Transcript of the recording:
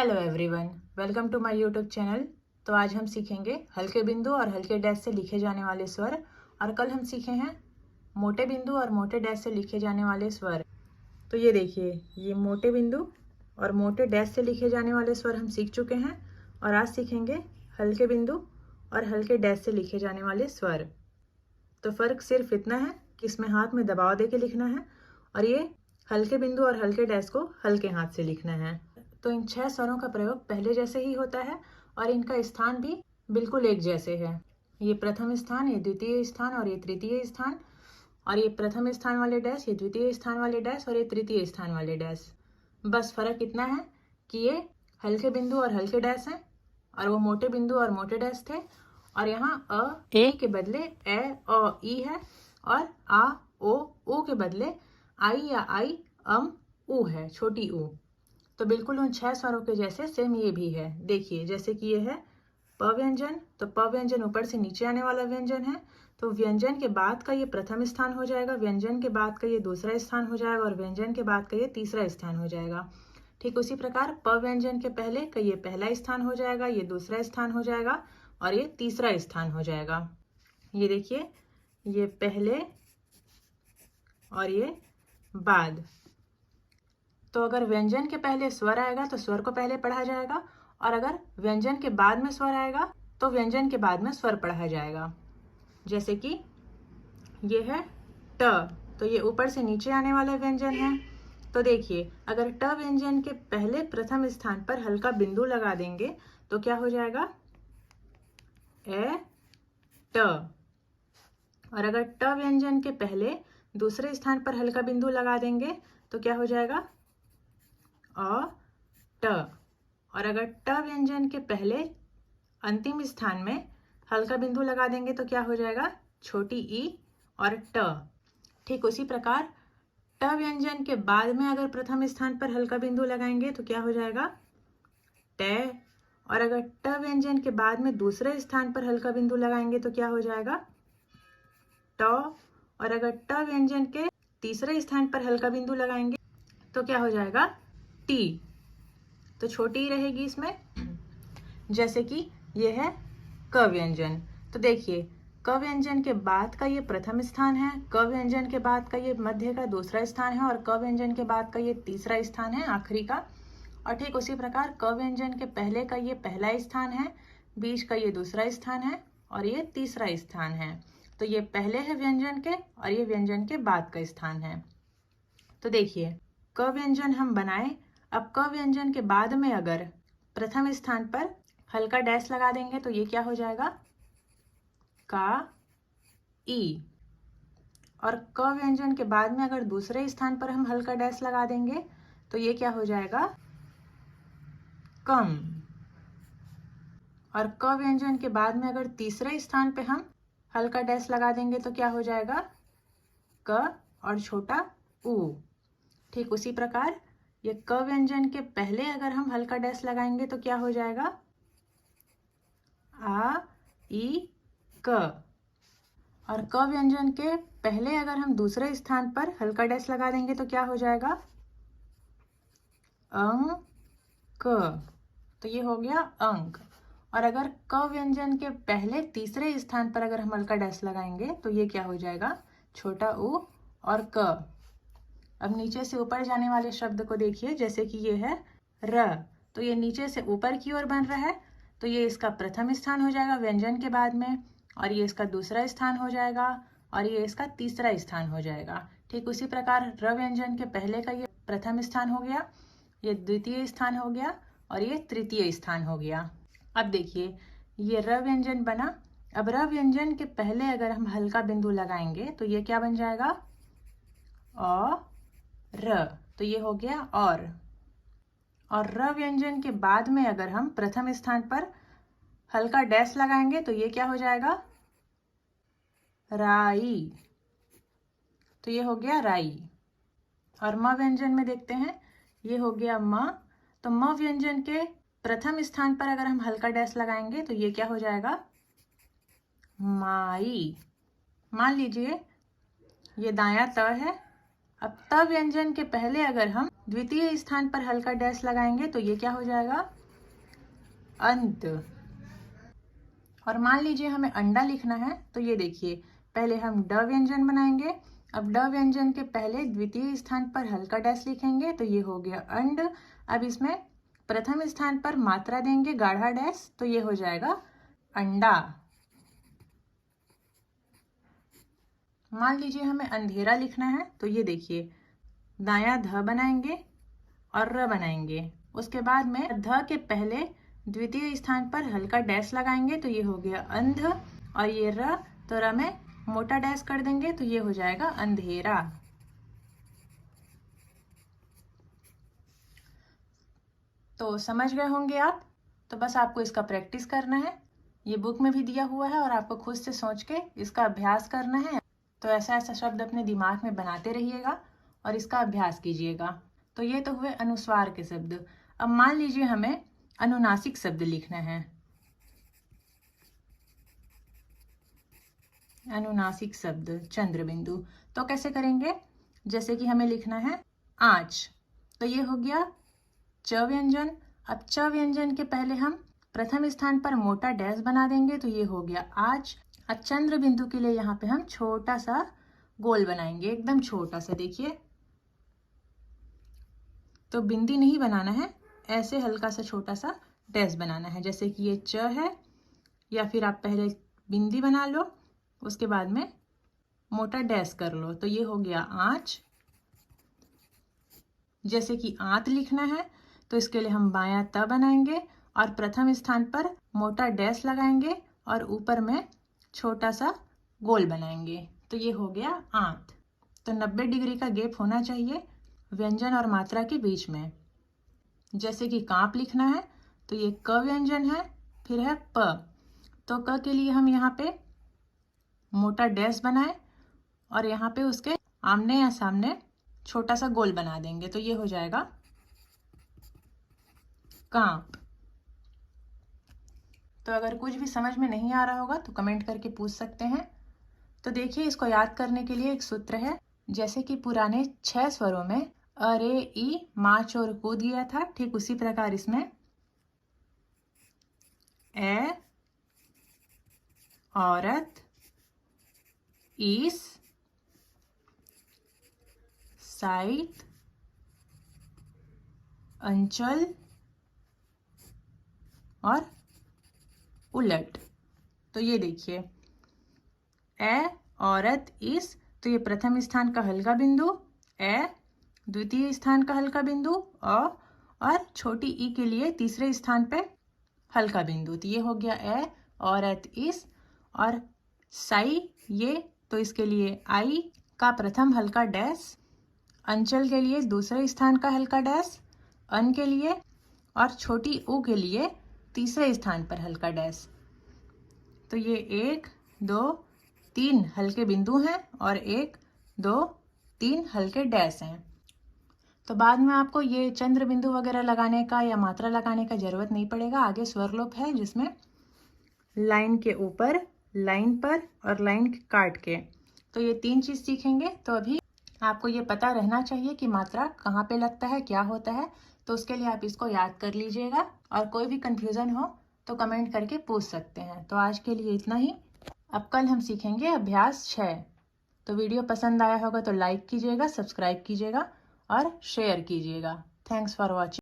Hello everyone, welcome to my YouTube channel. तो आज हम सीखेंगे हल्के बिंदु और हल्के डैश से लिखे जाने वाले स्वर। और कल हम सीखे हैं मोटे बिंदु और मोटे डैश से लिखे जाने वाले स्वर। तो ये देखिए, ये मोटे बिंदु और मोटे डैश से लिखे जाने वाले स्वर हम सीख चुके हैं। और आज सीखेंगे हल्के बिंदु और हल्के डैश से लिखे जाने वाले स्वर। तो फ़र्क सिर्फ इतना है कि इसमें हाथ में दबाव दे के लिखना है और ये हल्के बिंदु और हल्के डैश को हल्के हाथ से लिखना है। तो इन 6 स्वरों का प्रयोग पहले जैसे ही होता है और इनका स्थान भी बिल्कुल एक जैसे है। ये प्रथम स्थान, ये द्वितीय स्थान और ये तृतीय स्थान। और ये प्रथम स्थान वाले डैश, ये द्वितीय स्थान वाले डैश और ये तृतीय स्थान वाले डैश। बस फर्क इतना है कि ये हल्के बिंदु और हल्के डैश हैं और वो मोटे बिंदु और मोटे डैश थे। और यहाँ ए के बदले ए अ ई है और आ ओ ऊ के बदले आई या आई ऊ है, छोटी ऊ। तो बिल्कुल उन 6 स्वरों के जैसे सेम ये भी है। देखिए, जैसे कि ये है प व्यंजन, तो प व्यंजन ऊपर से नीचे आने वाला व्यंजन है। तो व्यंजन के बाद का ये प्रथम स्थान हो जाएगा, व्यंजन के बाद का ये दूसरा स्थान हो जाएगा और व्यंजन के बाद का ये तीसरा स्थान हो जाएगा। ठीक उसी प्रकार प व्यंजन के पहले का ये पहला स्थान हो जाएगा, ये दूसरा स्थान हो जाएगा और ये तीसरा स्थान हो जाएगा। ये देखिए, ये पहले और ये बाद। तो अगर व्यंजन के पहले स्वर आएगा तो स्वर को पहले पढ़ा जाएगा और अगर व्यंजन के बाद में स्वर आएगा तो व्यंजन के बाद में स्वर पढ़ा जाएगा। जैसे कि ये है ट, तो ये ऊपर से नीचे आने वाला व्यंजन है। तो देखिए, अगर ट व्यंजन के पहले प्रथम स्थान पर हल्का बिंदु लगा देंगे तो क्या हो जाएगा? ए ट। और अगर ट व्यंजन के पहले दूसरे स्थान पर हल्का बिंदु लगा देंगे तो क्या हो जाएगा? अ ट। और अगर ट व्यंजन के पहले अंतिम स्थान में हल्का बिंदु लगा देंगे तो क्या हो जाएगा? छोटी ई और ट। ठीक उसी प्रकार ट व्यंजन के बाद में अगर प्रथम स्थान पर हल्का बिंदु लगाएंगे तो क्या हो जाएगा? टे। और अगर ट व्यंजन के बाद में दूसरे स्थान पर हल्का बिंदु लगाएंगे तो क्या हो जाएगा? ट। और अगर ट व्यंजन के तीसरे स्थान पर हल्का बिंदु लगाएंगे तो क्या हो जाएगा? टी। तो छोटी रहेगी इसमें। जैसे कि ये है क व्यंजन। तो देखिए, क व्यंजन के बाद का ये प्रथम स्थान है, क व्यंजन के बाद का ये मध्य का दूसरा स्थान है और क व्यंजन के बाद का ये तीसरा स्थान है, आखिरी का। और ठीक उसी प्रकार क व्यंजन के पहले का ये पहला स्थान है, बीच का ये दूसरा स्थान है और ये तीसरा स्थान है। तो ये पहले है व्यंजन के और ये व्यंजन के बाद का स्थान है। तो देखिए, क व्यंजन हम बनाए। अब क व्यंजन के बाद में अगर प्रथम स्थान पर हल्का डैश लगा देंगे तो ये क्या हो जाएगा? का ई। और क व्यंजन के बाद में अगर दूसरे स्थान पर हम हल्का डैश लगा देंगे तो ये क्या हो जाएगा? कम। और क व्यंजन के बाद में अगर तीसरे स्थान पे हम हल्का डैश लगा देंगे तो क्या हो जाएगा? क और छोटा ऊ। ठीक उसी प्रकार ये क व्यंजन के पहले अगर हम हल्का डैश लगाएंगे तो क्या हो जाएगा? आ ई क। और क व्यंजन के पहले अगर हम दूसरे स्थान पर हल्का डैश लगा देंगे तो क्या हो जाएगा? अंक। तो ये हो गया अंक। और अगर क व्यंजन के पहले तीसरे स्थान पर अगर हम हल्का डैश लगाएंगे तो ये क्या हो जाएगा? छोटा ऊ और क। अब नीचे से ऊपर जाने वाले शब्द को देखिए, जैसे कि ये है र, तो ये नीचे से ऊपर की ओर बन रहा है। तो ये इसका प्रथम स्थान हो जाएगा व्यंजन के बाद में और ये इसका दूसरा स्थान हो जाएगा और ये इसका तीसरा स्थान हो जाएगा। ठीक उसी प्रकार र व्यंजन के पहले का ये प्रथम स्थान हो गया, ये द्वितीय स्थान हो गया और ये तृतीय स्थान हो गया। अब देखिए, ये र व्यंजन बना। अब र व्यंजन के पहले अगर हम हल्का बिंदु लगाएंगे तो ये क्या बन जाएगा? अ र। तो ये हो गया और र व्यंजन के बाद में अगर हम प्रथम स्थान पर हल्का डैश लगाएंगे तो ये क्या हो जाएगा? राई। तो ये हो गया राई। और म व्यंजन में देखते हैं, ये हो गया म। तो म व्यंजन के प्रथम स्थान पर अगर हम हल्का डैश लगाएंगे तो ये क्या हो जाएगा? माई। मान लीजिए ये दायां त है अब त व्यंजन के पहले अगर हम द्वितीय स्थान पर हल्का डैश लगाएंगे तो ये क्या हो जाएगा, अंत। और मान लीजिए हमें अंडा लिखना है, तो ये देखिए पहले हम ड व्यंजन बनाएंगे। अब ड व्यंजन के पहले द्वितीय स्थान पर हल्का डैश लिखेंगे तो ये हो गया अंड। अब इसमें प्रथम स्थान पर मात्रा देंगे गाढ़ा डैश, तो ये हो जाएगा अंडा। मान लीजिए हमें अंधेरा लिखना है, तो ये देखिए दायां ध बनाएंगे और र बनाएंगे। उसके बाद में ध के पहले द्वितीय स्थान पर हल्का डैश लगाएंगे तो ये हो गया अंध। और ये र, तो र में मोटा डैश कर देंगे तो ये हो जाएगा अंधेरा। तो समझ गए होंगे आप। तो बस आपको इसका प्रैक्टिस करना है, ये बुक में भी दिया हुआ है और आपको खुद से सोच के इसका अभ्यास करना है। तो ऐसा ऐसा शब्द अपने दिमाग में बनाते रहिएगा और इसका अभ्यास कीजिएगा। तो ये तो हुए अनुस्वार के शब्द। अब मान लीजिए हमें अनुनासिक शब्द लिखना है। अनुनासिक शब्द चंद्र बिंदु, तो कैसे करेंगे, जैसे कि हमें लिखना है आँच, तो ये हो गया च व्यंजन। अब च व्यंजन के पहले हम प्रथम स्थान पर मोटा डैश बना देंगे तो ये हो गया आज। अब चंद्र बिंदु के लिए यहाँ पे हम छोटा सा गोल बनाएंगे, एकदम छोटा सा, देखिए। तो बिंदी नहीं बनाना है, ऐसे हल्का सा छोटा सा डैश बनाना है, जैसे कि ये च है, या फिर आप पहले बिंदी बना लो, उसके बाद में मोटा डैश कर लो, तो ये हो गया आँच। जैसे कि आंत लिखना है तो इसके लिए हम बायां त बनाएंगे और प्रथम स्थान पर मोटा डैश लगाएंगे और ऊपर में छोटा सा गोल बनाएंगे, तो ये हो गया आंत। तो 90 डिग्री का गैप होना चाहिए व्यंजन और मात्रा के बीच में। जैसे कि कांप लिखना है तो ये क व्यंजन है, फिर है प, तो क के लिए हम यहाँ पे मोटा डैश बनाए और यहाँ पे उसके आमने या सामने छोटा सा गोल बना देंगे, तो ये हो जाएगा कांप। तो अगर कुछ भी समझ में नहीं आ रहा होगा तो कमेंट करके पूछ सकते हैं। तो देखिए, इसको याद करने के लिए एक सूत्र है। जैसे कि पुराने 6 स्वरों में अरे ई माँ चोर कूद गया था, ठीक उसी प्रकार इसमें ए औरत इस साइट अंचल और उलट। तो ये देखिए ए औरत इस, तो ये प्रथम स्थान का हल्का बिंदु, ए द्वितीय स्थान का हल्का बिंदु, और छोटी ई के लिए तीसरे स्थान पे हल्का बिंदु, तो ये हो गया ए औरत इस। और साई ये, तो इसके लिए आई का प्रथम हल्का डैश, अंचल के लिए दूसरे स्थान का हल्का डैश, अन के लिए, और छोटी ऊ के लिए तीसरे स्थान पर हल्का डैश। तो ये 1 2 3 हल्के बिंदु हैं और 1 2 3 हल्के डैश हैं। तो बाद में आपको ये चंद्र बिंदु वगैरह लगाने का या मात्रा लगाने का जरूरत नहीं पड़ेगा। आगे स्वरलोप है जिसमें लाइन के ऊपर, लाइन पर और लाइन काट के, तो ये 3 चीज सीखेंगे। तो अभी आपको ये पता रहना चाहिए कि मात्रा कहाँ पे लगता है, क्या होता है। तो उसके लिए आप इसको याद कर लीजिएगा और कोई भी कंफ्यूजन हो तो कमेंट करके पूछ सकते हैं। तो आज के लिए इतना ही। अब कल हम सीखेंगे अभ्यास 6। तो वीडियो पसंद आया होगा तो लाइक कीजिएगा, सब्सक्राइब कीजिएगा और शेयर कीजिएगा। Thanks for watching.